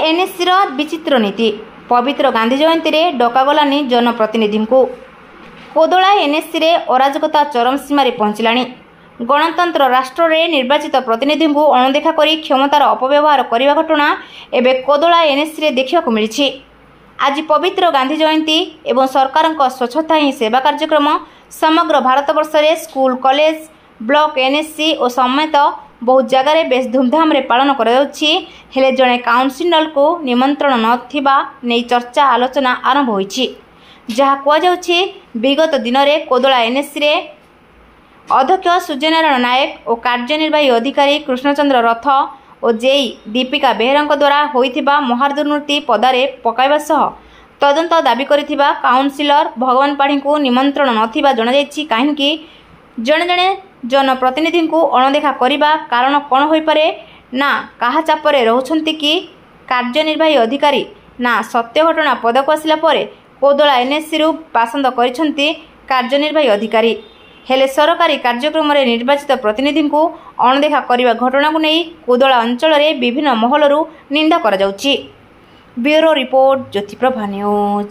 NSC विचित्र नीति पवित्र गांधी जयंती में डकागलानी जनप्रतिनिधि को कोदला एनएससी रे अराजकता चरम सीमार पहुंचला। गणतंत्र राष्ट्र रे निर्वाचित प्रतिनिधि को अणदेखा कर क्षमतार अपव्यवहार करने घटना एवं कोदला एनएससी रे देखा मिली। आज पवित्र गांधी जयंती एवं सरकार स्वच्छता ही सेवा कार्यक्रम समग्र भारतवर्ष में स्कूल कॉलेज ब्लॉक एनएससी और समेत बहुत जगार बेस धूमधाम रे पालन कर जड़े काउंसिलर को निमंत्रण नथिबा नहीं चर्चा आलोचना आरंभ होईछि। जहाँ कहुछि विगत दिन में कोदला एनएससी रे अध्यक्ष सूर्यनारायण नायक और कार्यनिर्वाही अधिकारी कृष्णचंद्र रथ और जेई दीपिका बेहरा द्वारा होइथिबा महादुर्नीति पदारे पकाइबा सह तदंत दाबी करिथिबा काउंसिलर भगवान पाढ़ी को निमंत्रण नथिबा जणाଯାଇଛି। काहेकि जड़े जड़े जनप्रतिनिधि को अणदेखा करने कारण कौन हो पारे ना कहा चापरे रोचंती कि कार्यनिर्वाही अधिकारी ना सत्य घटना पदक आसला कोदला एनएससी रु पसंद करिसेंती कार्यनिर्वाही अधिकारी हेले सरकारी कार्यक्रम में निर्वाचित प्रतिनिधि को अणदेखा करने घटना को नहीं कोदला अंचल में विभिन्न महलरू निंदा करा जाउछि। Bureau report Jyotiprabha news.